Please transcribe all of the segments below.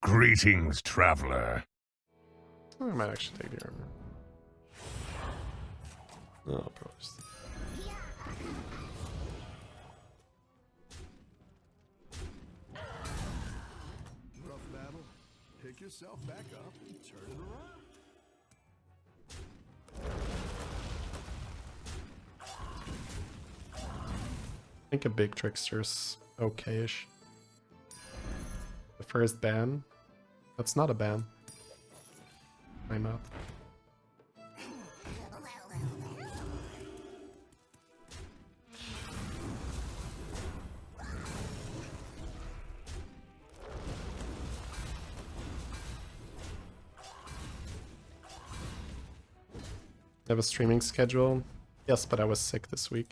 Greetings, traveler. I might actually take the armor. Oh, probably. Rough battle. Pick yourself back up and turn it around. I think a big trickster's okay-ish. The first ban? That's not a ban. Why not? I have a streaming schedule. Yes, but I was sick this week.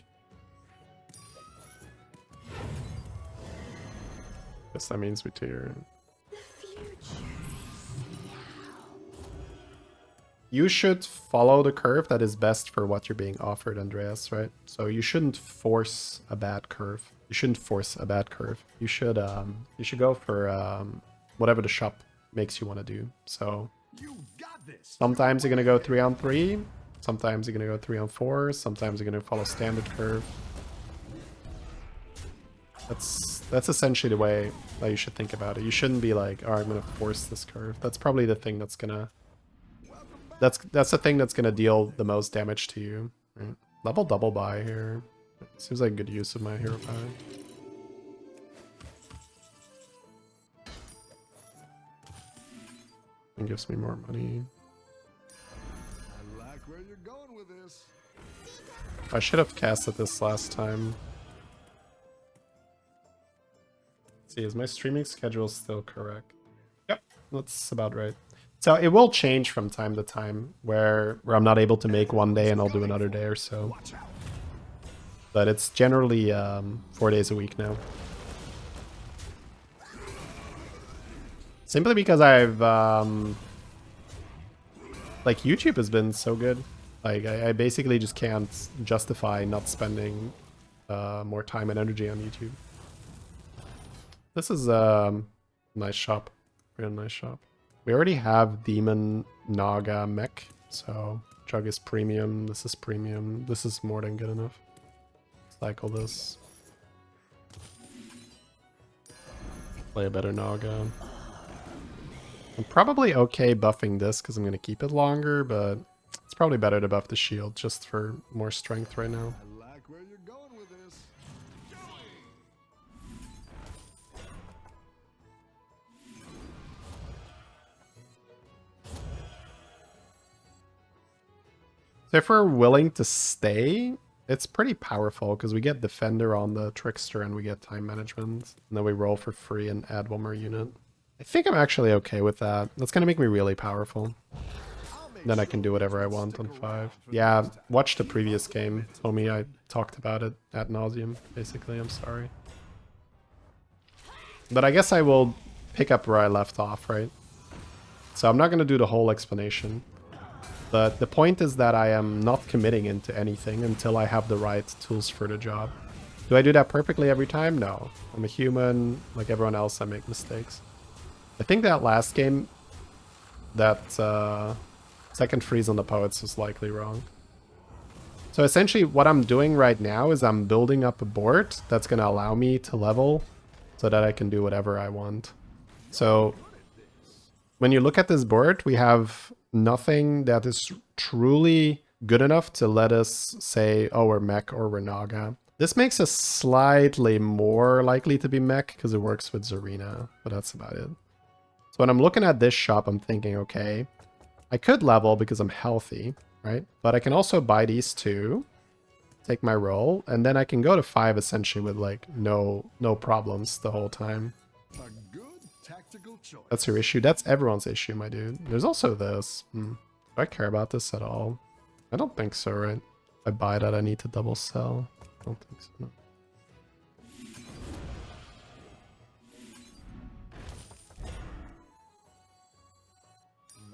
Guess that means we tier. You should follow the curve that is best for what you're being offered, Andreas, right? So you shouldn't force a bad curve. You shouldn't force a bad curve. You should go for whatever the shop makes you want to do. So sometimes you're gonna go 3-on-3, sometimes you're gonna go 3-on-4, sometimes you're gonna follow standard curve. That's essentially the way that you should think about it. You shouldn't be like, oh, I'm gonna force this curve. That's probably the thing that's gonna that's the thing that's gonna deal the most damage to you. Right? Level double buy here. Seems like good use of my hero power. And gives me more money. I like where you're going with this. I should have casted this last time. Let's see, is my streaming schedule still correct? Yep, that's about right. So it will change from time to time where I'm not able to make one day and I'll do another day or so. But it's generally 4 days a week now. Simply because I've like YouTube has been so good. Like I basically just can't justify not spending more time and energy on YouTube. This is a nice shop. Real nice shop. We already have Demon Naga mech, so Chug is premium, this is premium, this is more than good enough. Cycle this. Play a better Naga. I'm probably okay buffing this because I'm going to keep it longer, but it's probably better to buff the shield just for more strength right now. I like where you're going with this. So if we're willing to stay, it's pretty powerful because we get Defender on the Trickster and we get time management. And then we roll for free and add one more unit. I think I'm actually okay with that. That's going to make me really powerful. Then I can do whatever I want on 5. Yeah, watch the previous game. Homie, I talked about it ad nauseum, basically. I'm sorry. But I guess I will pick up where I left off, right? So I'm not going to do the whole explanation. But the point is that I am not committing into anything until I have the right tools for the job. Do I do that perfectly every time? No. I'm a human. Like everyone else, I make mistakes. I think that last game, that second freeze on the poets was likely wrong. So essentially what I'm doing right now is I'm building up a board that's going to allow me to level so that I can do whatever I want. So when you look at this board, we have nothing that is truly good enough to let us say, oh, we're mech or we're Naga. This makes us slightly more likely to be mech because it works with Zarina, but that's about it. So when I'm looking at this shop, I'm thinking, okay, I could level because I'm healthy, right? But I can also buy these two, take my roll, and then I can go to 5 essentially with like no problems the whole time. A good tactical choice. That's your issue. That's everyone's issue, my dude. There's also this. Do I care about this at all? I don't think so, right? If I buy that, I need to double sell. I don't think so, no.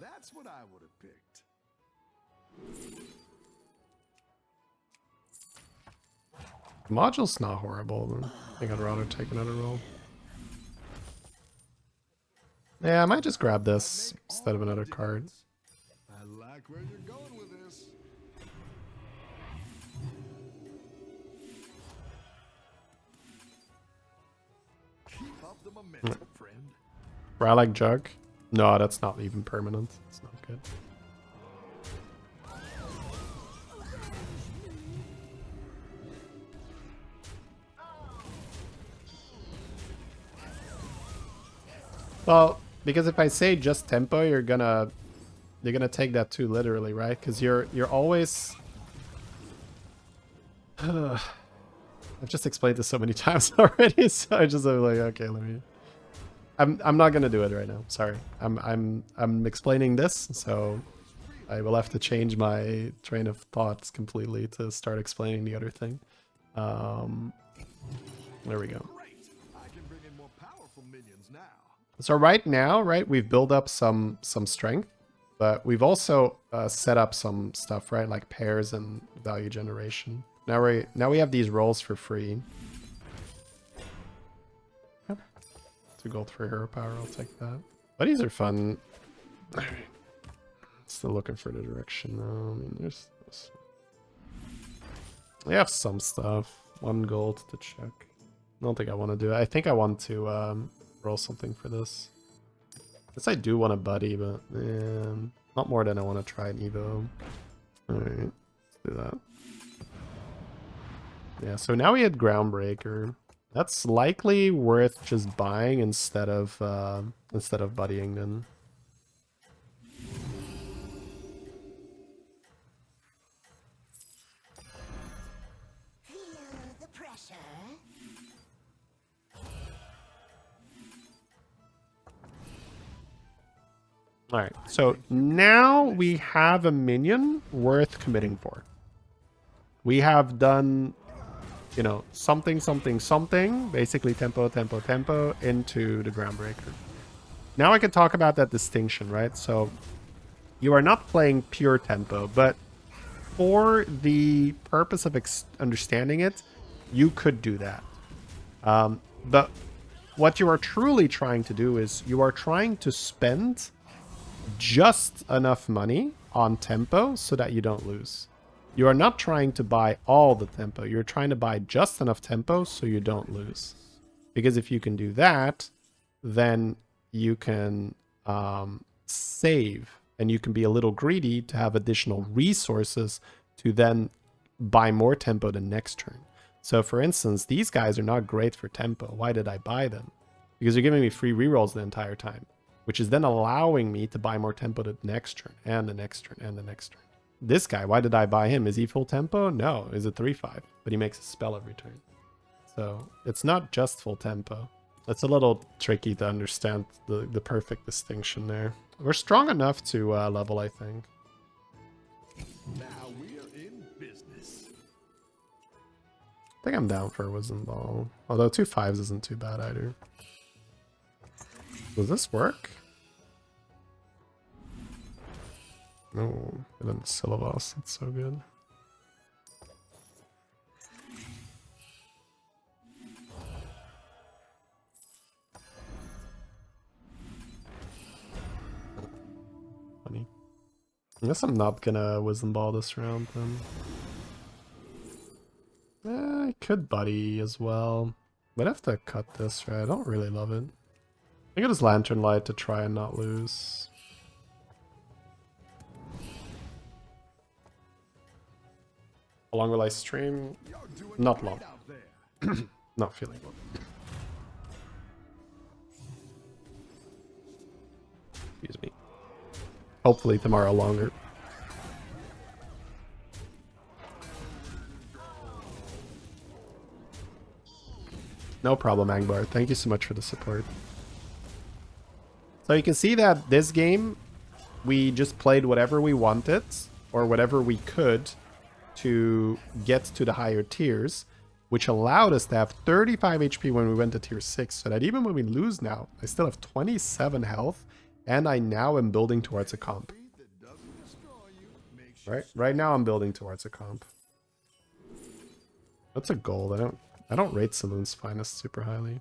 That's what I would have picked. The module's not horrible. I think I'd rather take another roll. Yeah, I might just grab this instead of another card. I like where you're going with this. Keep up the momentum, friend. Relic Jug. No, that's not even permanent. It's not good. Well, because if I say just tempo, you're gonna take that too literally, right? Because you're always. I've just explained this so many times already, so I just am like, okay, let me. I'm not gonna do it right now. Sorry, I'm explaining this, so I will have to change my train of thoughts completely to start explaining the other thing. There we go. Great. I can bring in more powerful minions now. So right now, right, we've built up some strength, but we've also set up some stuff, right, like pairs and value generation. Now we have these rolls for free. Yep. 2 gold for hero power, I'll take that. Buddies are fun. Alright. Still looking for the direction though. I mean, there's this. We have some stuff. 1 gold to check. I don't think I want to do it. I think I want to roll something for this. Guess I do want a buddy, but not more than I want to try an Evo. Alright, let's do that. Yeah, so now we had Groundbreaker. That's likely worth just buying instead of buddying then. Alright, so now we have a minion worth committing for. We have done, you know, something, basically tempo, into the Groundbreaker. Now I can talk about that distinction, right? So you are not playing pure tempo, but for the purpose of understanding it, you could do that. But what you are truly trying to do is you are trying to spend just enough money on tempo so that you don't lose. You are not trying to buy all the tempo. You're trying to buy just enough tempo so you don't lose. Because if you can do that, then you can save and you can be a little greedy to have additional resources to then buy more tempo the next turn. So for instance, these guys are not great for tempo. Why did I buy them? Because they're giving me free rerolls the entire time, which is then allowing me to buy more tempo the next turn and the next turn and the next turn. This guy, why did I buy him? Is he full tempo? No, he's a 3/5, but he makes a spell every turn. So it's not just full tempo. It's a little tricky to understand the perfect distinction there. We're strong enough to level, I think. Now we're in business. I think I'm down for a Wisdom Ball. Although 2 5s isn't too bad either. Does this work? No, and then the Syllabus, that's so good. Funny. I guess I'm not gonna Wisdom Ball this round then. I could buddy as well. But I have to cut this, right? I don't really love it. I think it is Lantern Light to try and not lose. How long will I stream? Not long. Not feeling long. Excuse me. Hopefully tomorrow longer. No problem, Angbar. Thank you so much for the support. So you can see that this game, we just played whatever we wanted, or whatever we could, to get to the higher tiers, which allowed us to have 35 HP when we went to tier 6, so that even when we lose now, I still have 27 health, and I now am building towards a comp. Right now I'm building towards a comp. That's a gold. I don't rate Saloon's Finest super highly.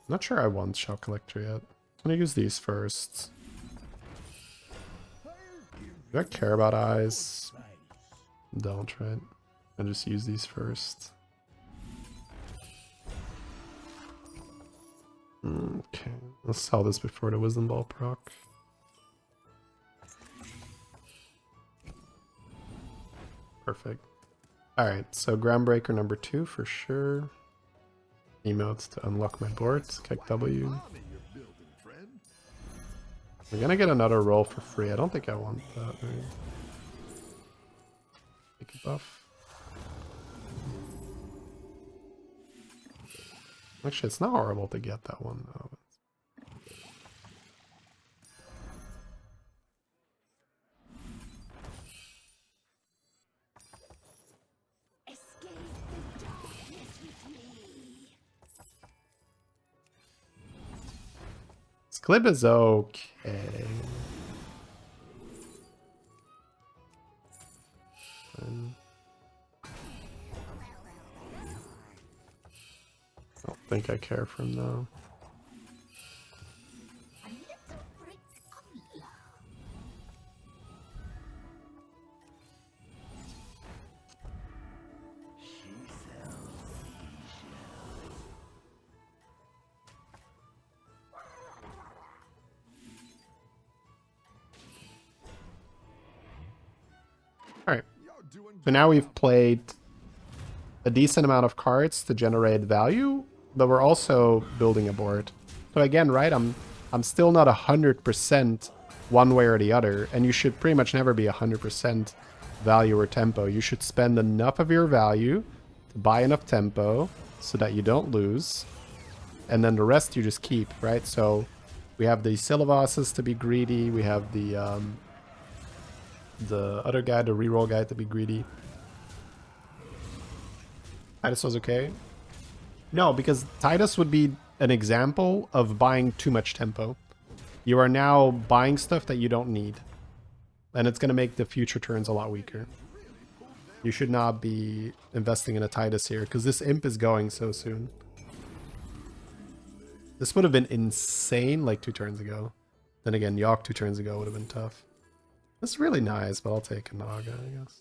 Not sure I want Shell Collector yet. I'm gonna use these first. Do I care about eyes? Don't, right? I just use these first. Okay, let's sell this before the Wisdom Ball proc. Perfect. Alright, so Groundbreaker number 2 for sure. Emotes to unlock my board. Kick W. We're gonna get another roll for free. I don't think I want that. Right? Take a buff. Actually, it's not horrible to get that one though. This clip is okay. I don't think I care for him though. Alright, so now we've played a decent amount of cards to generate value, but we're also building a board. So again, right, I'm still not 100% one way or the other, and you should pretty much never be 100% value or tempo. You should spend enough of your value to buy enough tempo so that you don't lose, and then the rest you just keep, right? So we have the Syllabus's to be greedy, we have the other guy, the reroll guy, to be greedy. Titus was okay. No, because Titus would be an example of buying too much tempo. You are now buying stuff that you don't need. And it's going to make the future turns a lot weaker. You should not be investing in a Titus here, because this imp is going so soon. This would have been insane like 2 turns ago. Then again, Yawk 2 turns ago would have been tough. That's really nice, but I'll take a Naga, I guess.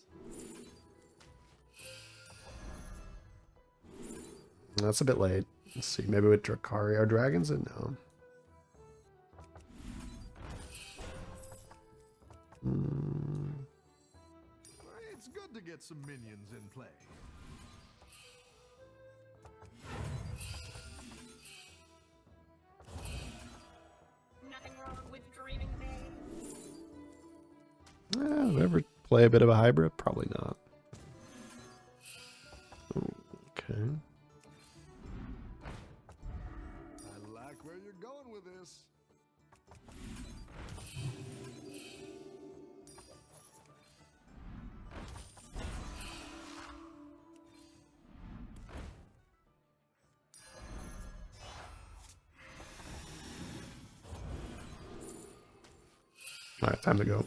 That's a bit late. Let's see, maybe with Drakari. Are dragons in now? It's good to get some minions in play. Nothing wrong with dreaming big. Ever play a bit of a hybrid? Probably not. Okay. I like where you're going with this. Alright, time to go.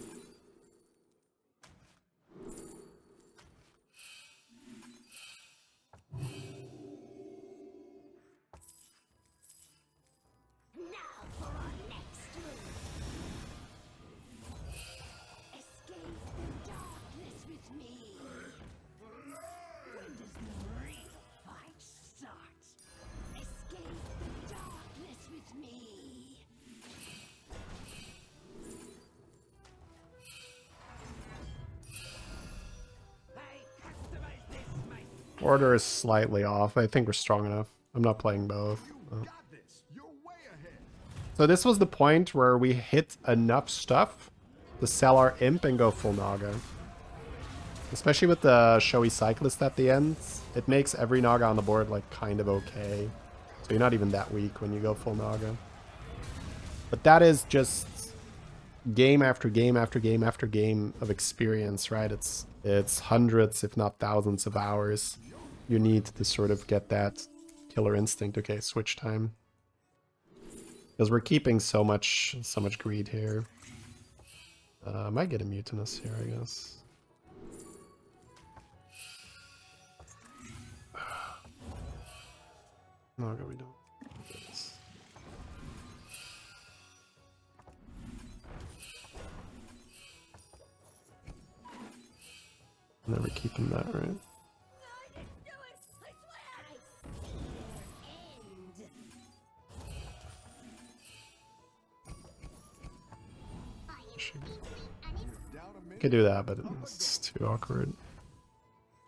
Order is slightly off. I think we're strong enough. I'm not playing both. Oh. So this was the point where we hit enough stuff to sell our imp and go full Naga. Especially with the showy cyclist at the end. It makes every Naga on the board like kind of okay. So you're not even that weak when you go full Naga. But that is just game after game after game after game of experience, right? It's hundreds, if not thousands of hours you need to sort of get that killer instinct. Okay, switch time. Because we're keeping so much greed here. I might get a mutinous here, I guess. No, we don't. Never keeping that, right? Could do that, but it's too awkward.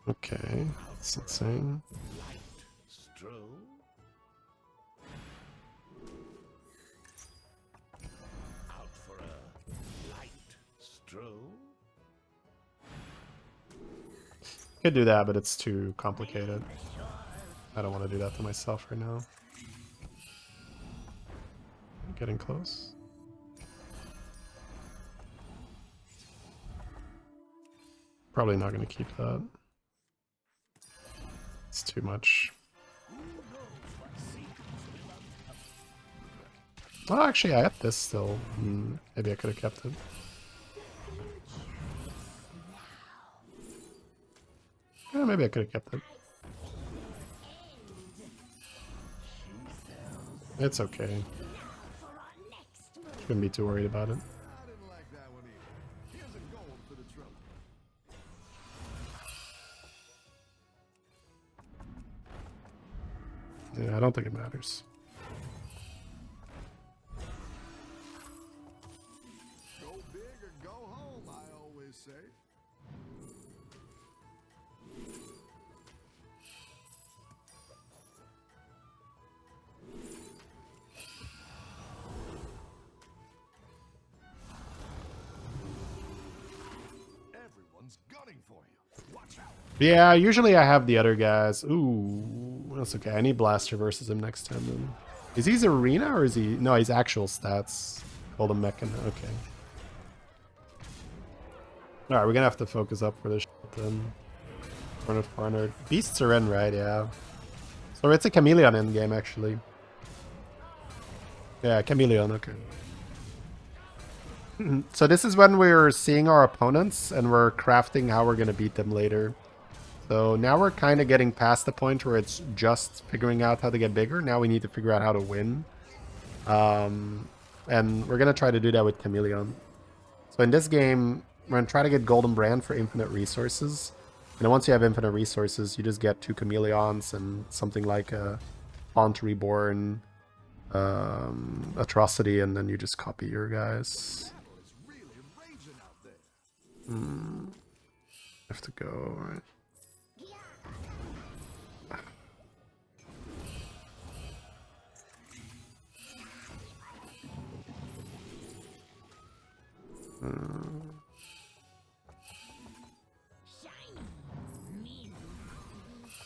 Okay, that's insane. Could do that, but it's too complicated. I don't want to do that to myself right now. Getting close. Probably not going to keep that. It's too much. Oh, actually, I had this still. Maybe I could have kept it. Yeah, maybe I could have kept it. It's okay. Shouldn't be too worried about it. Yeah, I don't think it matters. Go big or go home, I always say. Everyone's gunning for you. Watch out. Yeah, usually I have the other guys. Ooh, that's okay. I need Blaster versus him next time then. Is he arena or is he... No, he's actual stats. Hold him Mechan. Okay. Alright, we're gonna have to focus up for this shit then. 400. Beasts are in, right? Yeah. So it's a Chameleon in game actually. Yeah, Chameleon, okay. So this is when we're seeing our opponents and we're crafting how we're gonna beat them later. So now we're kind of getting past the point where it's just figuring out how to get bigger. Now we need to figure out how to win. And we're going to try to do that with Chameleon. So in this game, we're going to try to get Golden Brand for infinite resources. And then once you have infinite resources, you just get 2 Chameleons and something like a Haunt Reborn, Atrocity, and then you just copy your guys. Have to go, right?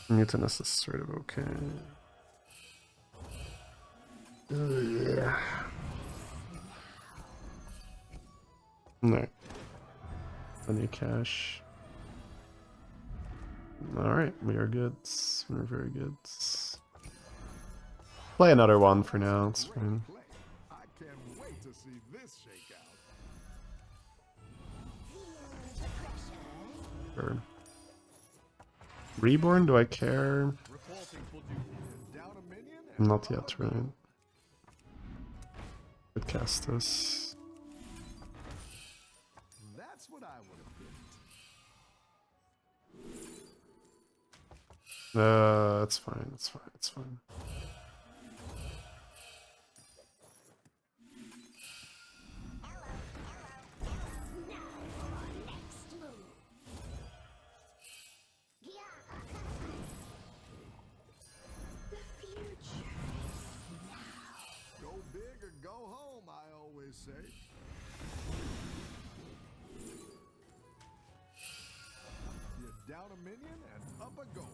Mutinous is sort of okay. Yeah. No. Plenty of cash. Alright, we are good. We're very good. Play another one for now, it's fine. I can't wait to see this shake out. Sure. Reborn, do I care? Not yet, right? Could cast this. That's what I would have picked. It's fine, it's fine, it's fine. Say. You're down a minion and up a goal.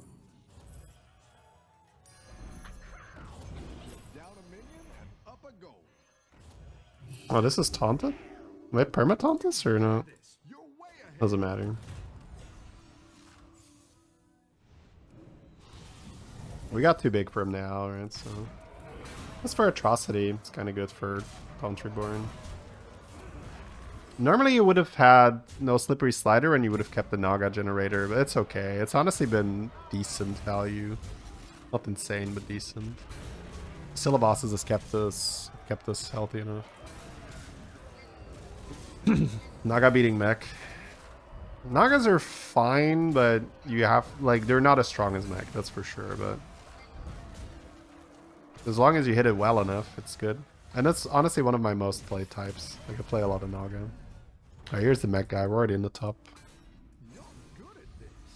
Down a minion and up a goal. Oh, this is taunted? Am I perma-taunt this or no? Doesn't matter. We got too big for him now, right? So that's for Atrocity. It's kind of good for Haunt Reborn. Normally you would have had no Slippery Slider and you would have kept the Naga generator, but it's okay. It's honestly been decent value. Not insane, but decent. Syllabosses has kept us healthy enough. Naga beating mech. Nagas are fine, but you have, like, they're not as strong as mech, that's for sure, but as long as you hit it well enough, it's good. And that's honestly one of my most played types. Like, I play a lot of Naga. Alright, here's the mech guy. We're already in the top.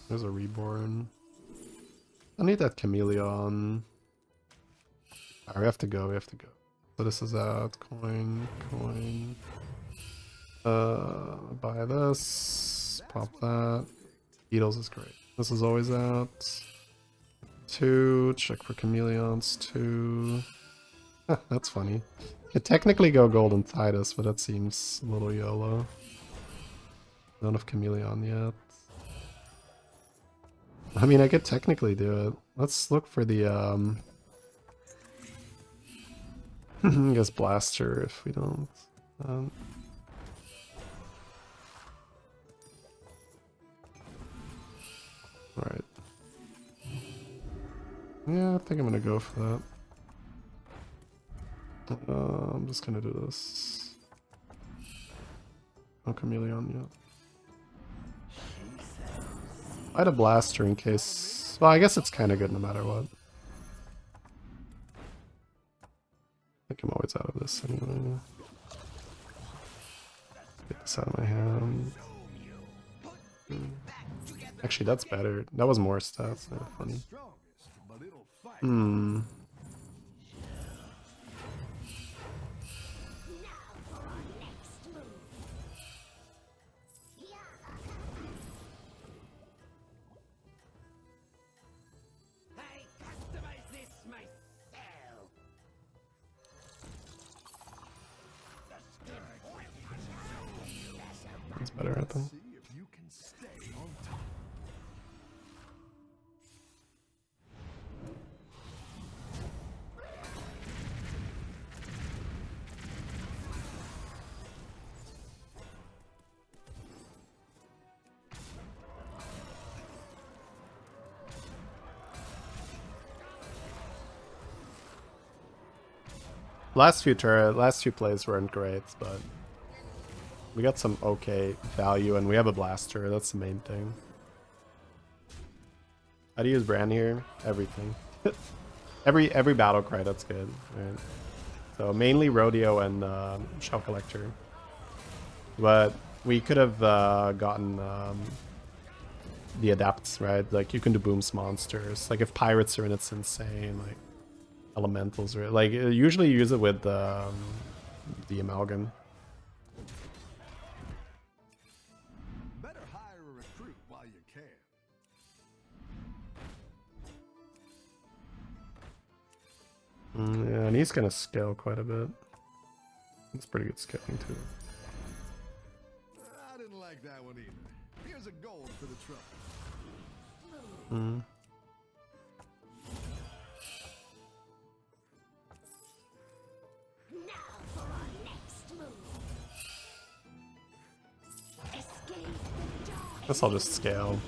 There's a reborn. I need that chameleon. Alright, we have to go, we have to go. So this is out. Coin, coin. Buy this. Pop that. Beetles is great. This is always out. 2. Check for chameleons. 2. That's funny. Could technically go Golden Titus, but that seems a little YOLO. None of chameleon yet. I mean, I could technically do it. Let's look for the I guess blaster if we don't. Alright. Yeah, I think I'm gonna go for that. I'm just gonna do this. No chameleon yet. I had a blaster in case. Well, I guess it's kind of good no matter what. I think I'm always out of this anyway. Get this out of my hand. Actually, that's better. That was more stats. They're funny. Hmm. That's better, I think. Last few plays weren't great, but we got some okay value, and we have a blaster. That's the main thing. How do you use brand here? Everything. every battle cry. That's good. Right. So mainly rodeo and shell collector, but we could have gotten the adapts, right? Like you can do booms monsters. Like if pirates are in, it's insane. Like elementals are like usually you use it with the amalgam. Better hire a recruit while you can. Yeah, and he's gonna scale quite a bit. It's pretty good scaling too. I didn't like that one either. Here's a gold for the trouble. Guess I'll just scale.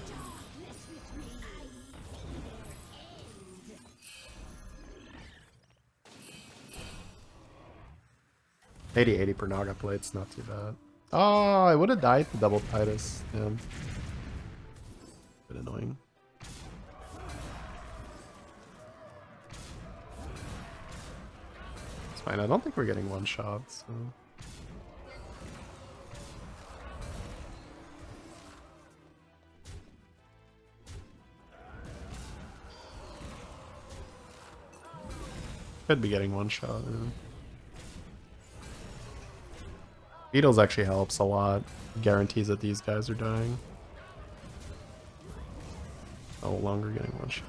$80 per Naga plate's not too bad. Oh, I would have died to double Titus. Yeah. Bit annoying. It's fine. I don't think we're getting one shot, so. Could be getting one shot. Yeah. Beetles actually helps a lot. Guarantees that these guys are dying. No longer getting one shot.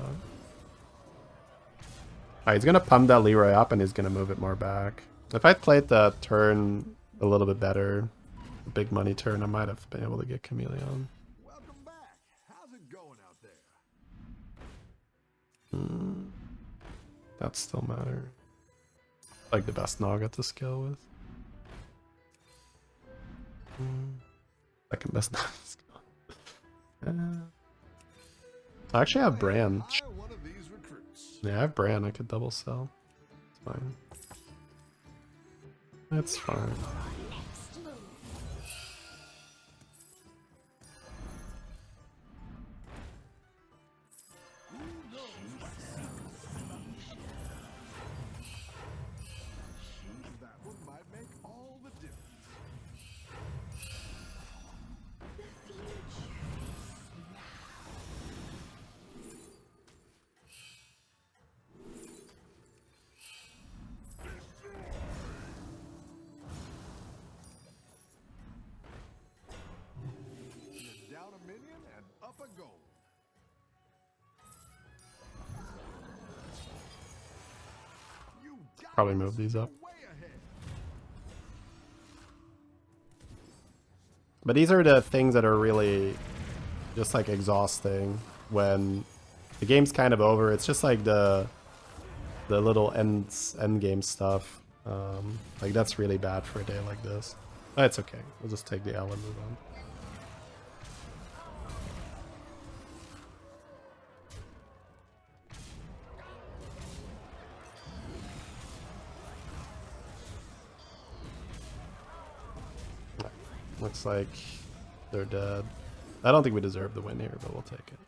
Alright, he's gonna pump that Leroy up and he's gonna move it more back. If I played the turn a little bit better, the big money turn, I might have been able to get Chameleon. Welcome back. How's it going out there? That still matter. Like the best Naga to scale with. Second best Naga to scale. I actually have Bran. Hire one of these recruits. Yeah, I have Bran. I could double sell. It's fine. It's fine. Probably move these up. But these are the things that are really just like exhausting when the game's kind of over. It's just like the little end game stuff. Like that's really bad for a day like this. But it's okay. We'll just take the L and move on. Looks like they're dead. I don't think we deserve the win here, but we'll take it.